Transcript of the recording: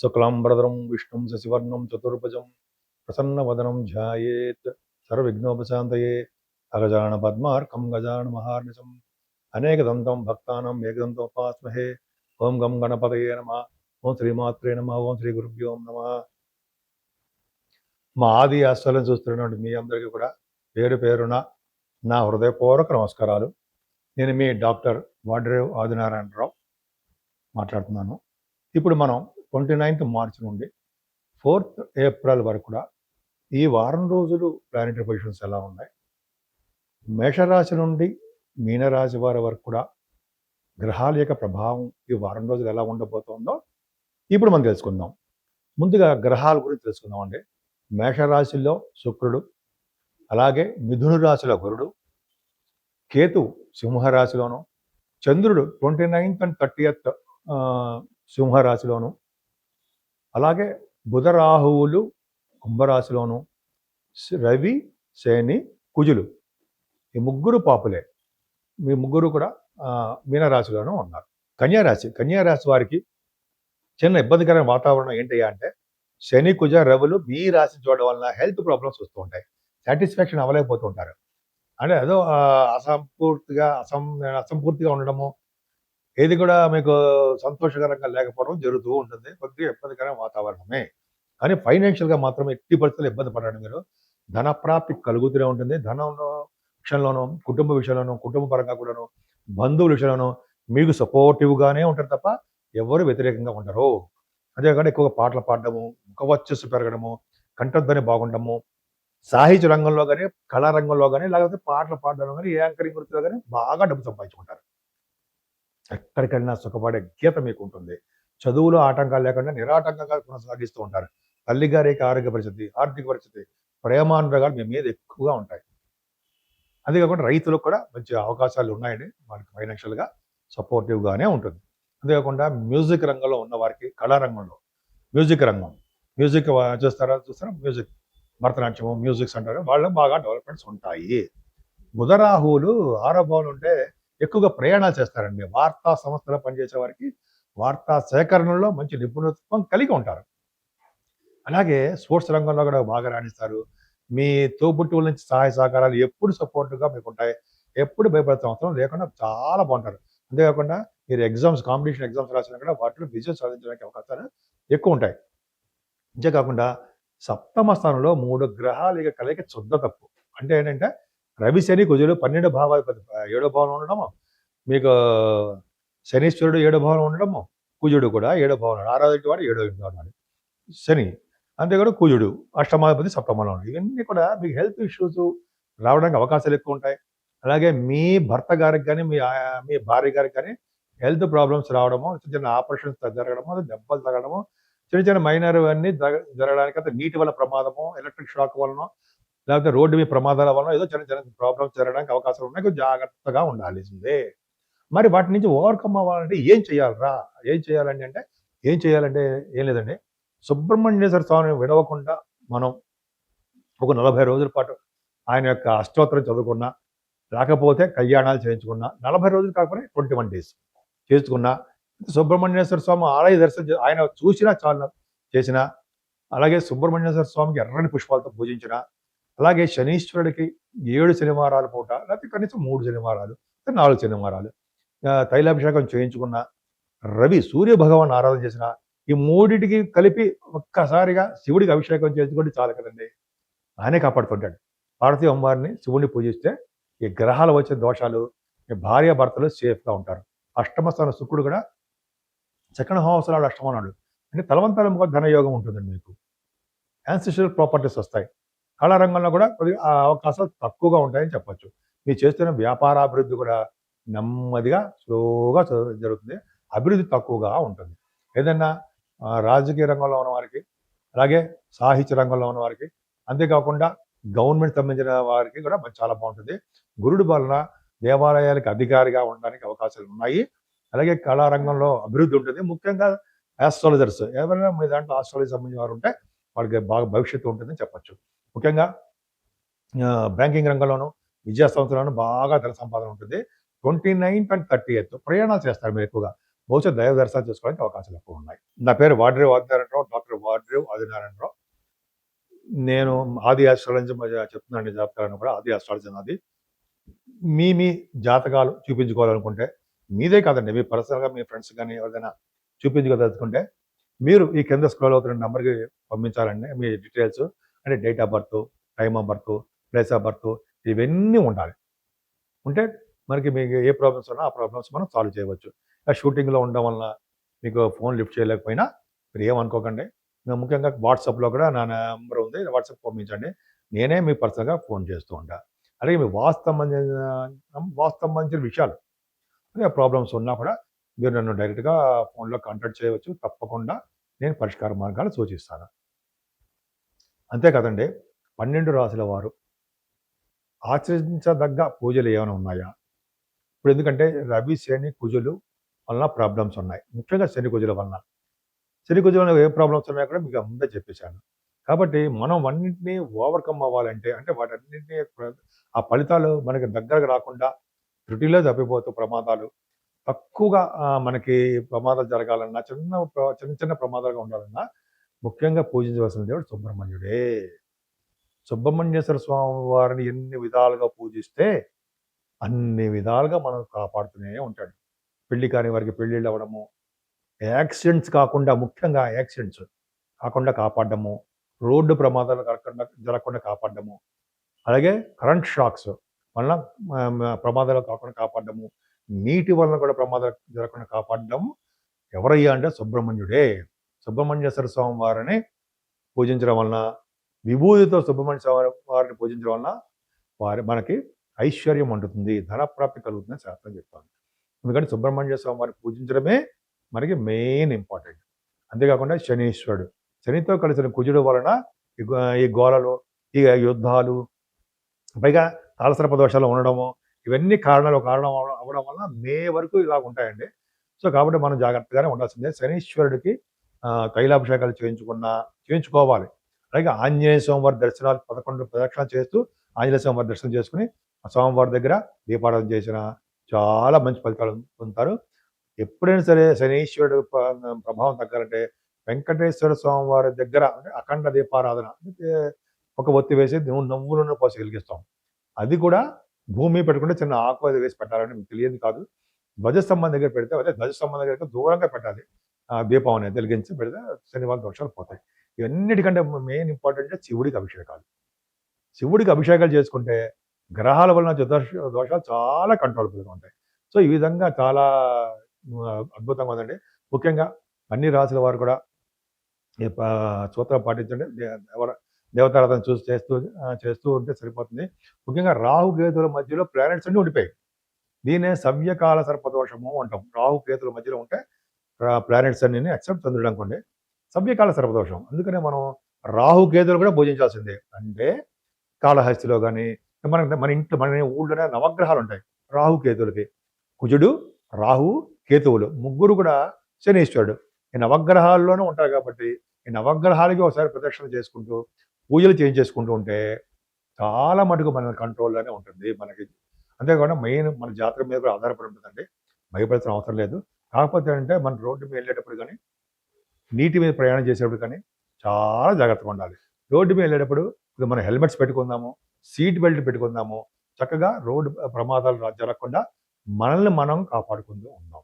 శుక్లాంబరధరం విష్ణుం శశివర్ణం చతుర్భుజం ప్రసన్నవదనం ధ్యాయేత్ సర్వవిఘ్నోపశాంతయే అగజాన పద్మార్కం గజాన మహార్నిశం అనేకదంతం భక్తానం ఏకదంతోపాస్మహే. ఓం గం గణపతయే నమః. ఓం శ్రీమాత్రే నమః. ఓం శ్రీ గురుభ్యో నమః. మా ఆది ఆశ్చర్యం చూస్తున్నటువంటి మీ అందరికీ కూడా పేరు పేరున నా హృదయపూర్వక నమస్కారాలు. నేను మీ డాక్టర్ వాడ్రేవ్ ఆదినారాయణరావు మాట్లాడుతున్నాను. ఇప్పుడు మనం 29th మార్చి నుండి 4th ఏప్రిల్ వరకు కూడా ఈ వారం రోజులు ప్లానెటరీ పొజిషన్స్ ఎలా ఉన్నాయి, మేషరాశి నుండి మీనరాశి వారి వరకు కూడా గ్రహాల యొక్క ప్రభావం ఈ వారం రోజులు ఎలా ఉండబోతుందో ఇప్పుడు మనం తెలుసుకుందాం. ముందుగా గ్రహాల గురించి తెలుసుకుందాం అండి. మేషరాశిలో శుక్రుడు, అలాగే మిథున రాశిలో గురుడు, కేతు సింహరాశిలోను, చంద్రుడు 29th and 30th సింహరాశిలోను, అలాగే బుధ రాహువులు కుంభరాశిలోను, రవి శని కుజులు ఈ ముగ్గురు పాపులే. మీ ముగ్గురు కూడా మీనరాశిలోనూ ఉన్నారు. కన్యారాశి వారికి చిన్న ఇబ్బందికరమైన వాతావరణం ఏంటయ్యా అంటే, శని కుజ రవులు మీ రాశి చూడడం వలన హెల్త్ ప్రాబ్లమ్స్ వస్తూ ఉంటాయి. సాటిస్ఫాక్షన్ అవ్వలేకపోతూ ఉంటారు. అంటే ఏదో అసంపూర్తిగా ఉండడము, ఏది కూడా మీకు సంతోషకరంగా లేకపోవడం జరుగుతూ ఉంటుంది. కొద్దిగా ఇబ్బందికరమైన వాతావరణమే. కానీ ఫైనాన్షియల్గా మాత్రం ఎట్టి పరిస్థితుల్లో ఇబ్బంది పడండి. మీరు ధన ప్రాప్తి కలుగుతూనే ఉంటుంది. ధనంలో విషయంలోనూ, కుటుంబ విషయంలోనూ, కుటుంబ పరంగా కూడాను, బంధువుల విషయంలోనూ మీకు సపోర్టివ్గానే ఉంటారు తప్ప ఎవరు వ్యతిరేకంగా ఉండరు. అంతేకాకుండా ఎక్కువగా పాటలు పాడడము, ముఖవర్చస్సు పెరగడము, కంఠధ్వని బాగుండము, సాహిత్య రంగంలో కానీ, కళా రంగంలో కానీ, లేకపోతే పాటలు పాడడంలో కానీ, యాంకరింగ్ వృత్తిలో కానీ బాగా డబ్బు సంపాదించుకుంటారు. ఎక్కడికైనా సుఖపడే గీత మీకు ఉంటుంది. చదువులో ఆటంకాలు లేకుండా నిరాటంకంగా కొనసాగిస్తూ ఉంటారు. తల్లిగారికి ఆరోగ్య పరిస్థితి, ఆర్థిక పరిస్థితి, ప్రేమానురాగాలు మీ మీద ఎక్కువగా ఉంటాయి. అంతేకాకుండా రైతులకు కూడా మంచి అవకాశాలు ఉన్నాయండి. వాళ్ళకి ఫైనాన్షియల్గా సపోర్టివ్గానే ఉంటుంది. అంతేకాకుండా మ్యూజిక్ రంగంలో ఉన్న వారికి, కళారంగంలో మ్యూజిక్ చూస్తారా మ్యూజిక్, భరతనాట్యము, మ్యూజిక్స్ అంటారు, వాళ్ళకి బాగా డెవలప్మెంట్స్ ఉంటాయి. బుధరాహువులు 6వ భావంలో ఉంటే ఎక్కువగా ప్రయాణాలు చేస్తారండి. వార్తా సంస్థలో పనిచేసే వారికి వార్తా సేకరణలో మంచి నిపుణత్వం కలిగి ఉంటారు. అలాగే స్పోర్ట్స్ రంగంలో కూడా బాగా రాణిస్తారు. మీ తోబుట్టువుల నుంచి సహాయ సహకారాలు ఎప్పుడు సపోర్ట్గా మీకు ఉంటాయి. ఎప్పుడు భయపడే అవసరం లేకుండా చాలా బాగుంటారు. అంతేకాకుండా మీరు కాంపిటీషన్ ఎగ్జామ్స్ రాసినా కూడా వాటిలో విజయం సాధించడానికి అవకాశాలు ఎక్కువ ఉంటాయి. అంతేకాకుండా 7వ స్థానంలో 3 గ్రహాల కలయిక శుద్ధ తప్పు. అంటే ఏంటంటే రవి శని కుజులు 12 భావాధిపతి 7వ భావంలో ఉండడము, మీకు శనీశ్వరుడు 7వ భావంలో ఉండడము, కుజుడు కూడా 7వ భావంలో, 6వ ఇంటి వాడు 7వ ఇంటి వాడు శని, అంతేకాదు కుజుడు అష్టమాధిపతి 7వ ఉన్నాడు. ఇవన్నీ కూడా మీకు హెల్త్ ఇష్యూస్ రావడానికి అవకాశాలు ఎక్కువ ఉంటాయి. అలాగే మీ భర్త గారికి కానీ, మీ భార్య గారికి కానీ హెల్త్ ప్రాబ్లమ్స్ రావడము, చిన్న ఆపరేషన్స్ జరగడము, దెబ్బలు తగలడము, చిన్న మైనర్ అన్నీ జరగడానికి, అంటే నీటి వల్ల ప్రమాదము, ఎలక్ట్రిక్ షాక్ వలన, లేకపోతే రోడ్డు మీద ప్రమాదాల వలన ఏదో చిన్న ప్రాబ్లమ్స్ జరగడానికి అవకాశాలు ఉన్నాయి. కొంచెం జాగ్రత్తగా ఉండాల్సిందే. మరి వాటి నుంచి ఓవర్కమ్ అవ్వాలంటే ఏం చేయాలంటే ఏం లేదండి. సుబ్రహ్మణ్యేశ్వర స్వామిని విడవకుండా మనం ఒక 40 రోజుల పాటు ఆయన యొక్క అష్టోత్తరం చదువుకున్నా, లేకపోతే కళ్యాణాలు చేయించుకున్నా, 40 రోజులు కాకపోతే 21 days చేసుకున్నా, సుబ్రహ్మణ్యేశ్వర స్వామి ఆలయ దర్శనం ఆయన చూసినా చాలు చేసిన, అలాగే సుబ్రహ్మణ్యేశ్వర స్వామికి ఎర్రని పుష్పాలతో పూజించిన, అలాగే శనీశ్వరుడికి 7 శనివారాల పూట, లేకపోతే కనీసం 3 శనివారాలు, 4 శనివారాలు తైలాభిషేకం చేయించుకున్న, రవి సూర్య భగవాన్ ఆరాధన చేసిన, ఈ మూడిటికి కలిపి ఒక్కసారిగా శివుడికి అభిషేకం చేసుకుంటే చాలు కదండి. ఆయనే కాపాడుతుంటాడు. పార్వతీ అమ్మవారిని, శివుడిని పూజిస్తే ఈ గ్రహాలు వచ్చే దోషాలు, ఈ భార్య భర్తలు సేఫ్గా ఉంటారు. 8వ స్థానం శుక్రుడు కూడా సెకండ్ హౌస్లో అష్టమన్నాడు అంటే తలవంతల ధనయోగం ఉంటుందండి. మీకు యాన్సిస్ట్రల్ ప్రాపర్టీస్ వస్తాయి. కళారంగంలో కూడా కొద్దిగా అవకాశాలు తక్కువగా ఉంటాయని చెప్పచ్చు. మీరు చేస్తున్న వ్యాపారాభివృద్ధి కూడా నెమ్మదిగా స్లోగా జరుగుతుంది. అభివృద్ధి తక్కువగా ఉంటుంది. ఏదైనా రాజకీయ రంగంలో ఉన్న వారికి, అలాగే సాహిత్య రంగంలో ఉన్న వారికి, అంతేకాకుండా గవర్నమెంట్ సంబంధించిన వారికి కూడా చాలా బాగుంటుంది. గురుడు వలన దేవాలయాలకు అధికారిగా ఉండడానికి అవకాశాలు ఉన్నాయి. అలాగే కళారంగంలో అభివృద్ధి ఉంటుంది. ముఖ్యంగా ఆస్ట్రాలజర్స్ ఎవరైనా మీ దాంట్లో ఆస్ట్రాలజీ సంబంధించిన వారు ఉంటే వాళ్ళకి బాగా భవిష్యత్తు ఉంటుందని చెప్పచ్చు. ముఖ్యంగా బ్యాంకింగ్ రంగంలోనూ, విద్యా సంస్థలోనూ బాగా ధన సంపాదన ఉంటుంది. 29th and 30th ప్రయాణాలు చేస్తారు మీరు ఎక్కువగా. బహుశా దైవ దర్శనాలు చేసుకోవడానికి అవకాశాలు ఎక్కువ ఉన్నాయి. నా పేరు వాడ్రేవ్ ఆదినారాయణరావు, డాక్టర్ వాడ్రేవ్ ఆదినారాయణరావు. నేను ఆది ఆస్ట్రాలజీ చెప్తున్నానండి, జాతకాలను కూడా ఆది ఆస్ట్రాలజీ నాది. మీ జాతకాలు చూపించుకోవాలనుకుంటే, మీదే కాదండి, మీ పర్సనల్‌గా మీ ఫ్రెండ్స్ గాని ఎవరిదైనా చూపించుకోదలుచుకుంటే, మీరు ఈ కింద స్క్రోల్ అవుతున్న నంబర్‌కి పంపించాలండి మీ డీటెయిల్స్. అంటే date of birth, time of birth, place of birth ఇవన్నీ ఉండాలి. ఉంటే మనకి మీకు ఏ ప్రాబ్లమ్స్ ఉన్నా ఆ ప్రాబ్లమ్స్ మనం సాల్వ్ చేయవచ్చు. షూటింగ్‌లో ఉండడం వలన మీకు ఫోన్ లిఫ్ట్ చేయలేకపోయినా మీరు ఏమనుకోకండి. ముఖ్యంగా వాట్సాప్‌లో కూడా నా నంబర్ ఉంది. వాట్సాప్ పంపించండి. నేనే మీకు పర్సనల్‌గా ఫోన్ చేస్తూ ఉంటా. అలాగే మీ వాస్తు సంబంధించిన విషయాలు, అదే ప్రాబ్లమ్స్ ఉన్నా కూడా మీరు నన్ను డైరెక్ట్‌గా ఫోన్‌లో కాంటాక్ట్ చేయవచ్చు. తప్పకుండా నేను పరిష్కార మార్గాలు సూచిస్తాను. అంతే కదండీ! 12 రాసుల వారు ఆచరించదగ్గ పూజలు ఏమైనా ఉన్నాయా? ఇప్పుడు ఎందుకంటే రవి, శని, కుజులు వలన ప్రాబ్లమ్స్ ఉన్నాయి. ముఖ్యంగా శని, కుజుల వలన. శని, కుజుల వలన ఏ ప్రాబ్లమ్స్ ఉన్నాయో కూడా మీకు ముందే చెప్పేశాను. కాబట్టి మనం అన్నింటిని ఓవర్‌కమ్ అవ్వాలంటే, అంటే వాటన్నిటిని ఆ ఫలితాలు మనకి దగ్గరకు రాకుండా త్రుటిలో తప్పిపోతూ ప్రమాదాలు తక్కువగా మనకి ప్రమాదాలు జరగాలన్నా, చిన్న చిన్న ప్రమాదాలుగా ఉండాలన్నా ముఖ్యంగా పూజించవలసిన దేవుడు సుబ్రహ్మణ్యుడే. సుబ్రహ్మణ్యేశ్వర స్వామి వారిని ఎన్ని విధాలుగా పూజిస్తే అన్ని విధాలుగా మనం కాపాడుతూనే ఉంటాడు. పెళ్లి కాని వారికి పెళ్ళిళ్ళు అవ్వడము, యాక్సిడెంట్స్ కాకుండా, ముఖ్యంగా యాక్సిడెంట్స్ కాకుండా కాపాడడము, రోడ్డు ప్రమాదాలు జరగకుండా కాపాడడము, అలాగే కరెంట్ షాక్స్ వలన ప్రమాదాలు కాకుండా కాపాడడము, నీటి వలన కూడా ప్రమాదాలు జరగకుండా కాపాడడం ఎవరయ్యా అంటే సుబ్రహ్మణ్యుడే. సుబ్రహ్మణ్యేశ్వర స్వామి వారిని పూజించడం వలన, విభూతితో సుబ్రహ్మణ్య స్వామి వారిని పూజించడం వలన మనకి ఐశ్వర్యం ఉంటుంది, ధనప్రాప్తి కలుగుతుందని శాస్త్రం చెప్తాను. ఎందుకంటే సుబ్రహ్మణ్య స్వామి వారిని పూజించడమే మనకి మెయిన్ ఇంపార్టెంట్. అంతేకాకుండా శనీశ్వరుడు, శనితో కలిసిన కుజుడు వలన ఈ గోలలు, ఈ యుద్ధాలు, పైగా తాళసర్ప దోషాలు ఉండడము, ఇవన్నీ కారణం అవ్వడం వలన మే వరకు ఇలా ఉంటాయండి. సో కాబట్టి మనం జాగ్రత్తగానే ఉండాల్సిందే. శనీశ్వరుడికి తైలాభిషేకాలు చేయించుకోవాలి. అలాగే ఆంజనేయ స్వామివారి దర్శనాలు 11 ప్రదక్షిణాలు చేస్తూ ఆంజనేయ స్వామివారి దర్శనం చేసుకుని ఆ స్వామివారి దగ్గర దీపారాధన చేసిన చాలా మంచి ఫలితాలు పొందుతారు. ఎప్పుడైనా సరే శనీశ్వరుడు ప్రభావం తగ్గాలంటే వెంకటేశ్వర స్వామి వారి దగ్గర అంటే అఖండ దీపారాధన, అంటే ఒక ఒత్తి వేసి నువ్వు నూనె పోసి వెలిగిస్తాం. అది కూడా భూమి పెట్టుకుంటే చిన్న ఆకు అది వేసి పెట్టాలని మీకు తెలియదు కాదు. ధ్వజస్తంభం దగ్గర పెడితే, అదే ధ్వజస్తంభం దగ్గర దూరంగా పెట్టాలి. దీపం అనేది వెలిగించి పెడితే శనివారం దోషాలు పోతాయి. ఇవన్నిటికంటే మెయిన్ ఇంపార్టెంట్ శివుడికి అభిషేకాలు. శివుడికి అభిషేకాలు చేసుకుంటే గ్రహాల వలన దోషాలు చాలా కంట్రోలబుల్గా ఉంటాయి. సో ఈ విధంగా చాలా అద్భుతంగా ఉందండి. ముఖ్యంగా అన్ని రాసుల వారు కూడా ఈ సూత్రం పాటించండి. దేవతారాధన చేస్తూ ఉంటే సరిపోతుంది. ముఖ్యంగా రాహు కేతుల మధ్యలో ప్లానెట్స్ అన్ని ఉండిపోయాయి. దీన్నే సవ్యకాల సర్పదోషము అంటాం. రాహు కేతుల మధ్యలో ఉంటే ప్లానెట్స్ అన్ని ఎక్సెప్ట్ చంద్రుడు అనుకోండి, సవ్యకాల సర్పదోషం. అందుకనే మనం రాహు కేతులు కూడా పూజించాల్సిందే. అంటే కాళహస్తిలో కానీ మన ఇంట్లో మన ఊళ్ళోనే నవగ్రహాలు ఉంటాయి. రాహు కేతులకి కుజుడు, రాహు, కేతువులు ముగ్గురు కూడా శనీశ్వరుడు ఈ నవగ్రహాల్లోనూ ఉంటారు. కాబట్టి ఈ నవగ్రహాలకి ఒకసారి ప్రదక్షిణ చేసుకుంటూ పూజలు చేయించేసుకుంటూ ఉంటే చాలా మటుకు మన కంట్రోల్లోనే ఉంటుంది మనకి. అంతేకాకుండా మెయిన్ మన జాతకం మీద కూడా ఆధారపడి ఉంటుందండి. భయపడాల్సిన అవసరం లేదు. కాకపోతే అంటే మన రోడ్డు మీద వెళ్ళేటప్పుడు కానీ, నీటి మీద ప్రయాణం చేసేటప్పుడు కానీ చాలా జాగ్రత్తగా ఉండాలి. రోడ్డు మీద వెళ్ళేటప్పుడు మనం హెల్మెట్స్ పెట్టుకుందాము, సీట్ బెల్ట్ పెట్టుకుందాము, చక్కగా రోడ్డు ప్రమాదాలు జరగకుండా మనల్ని మనం కాపాడుకుంటూ ఉందాం.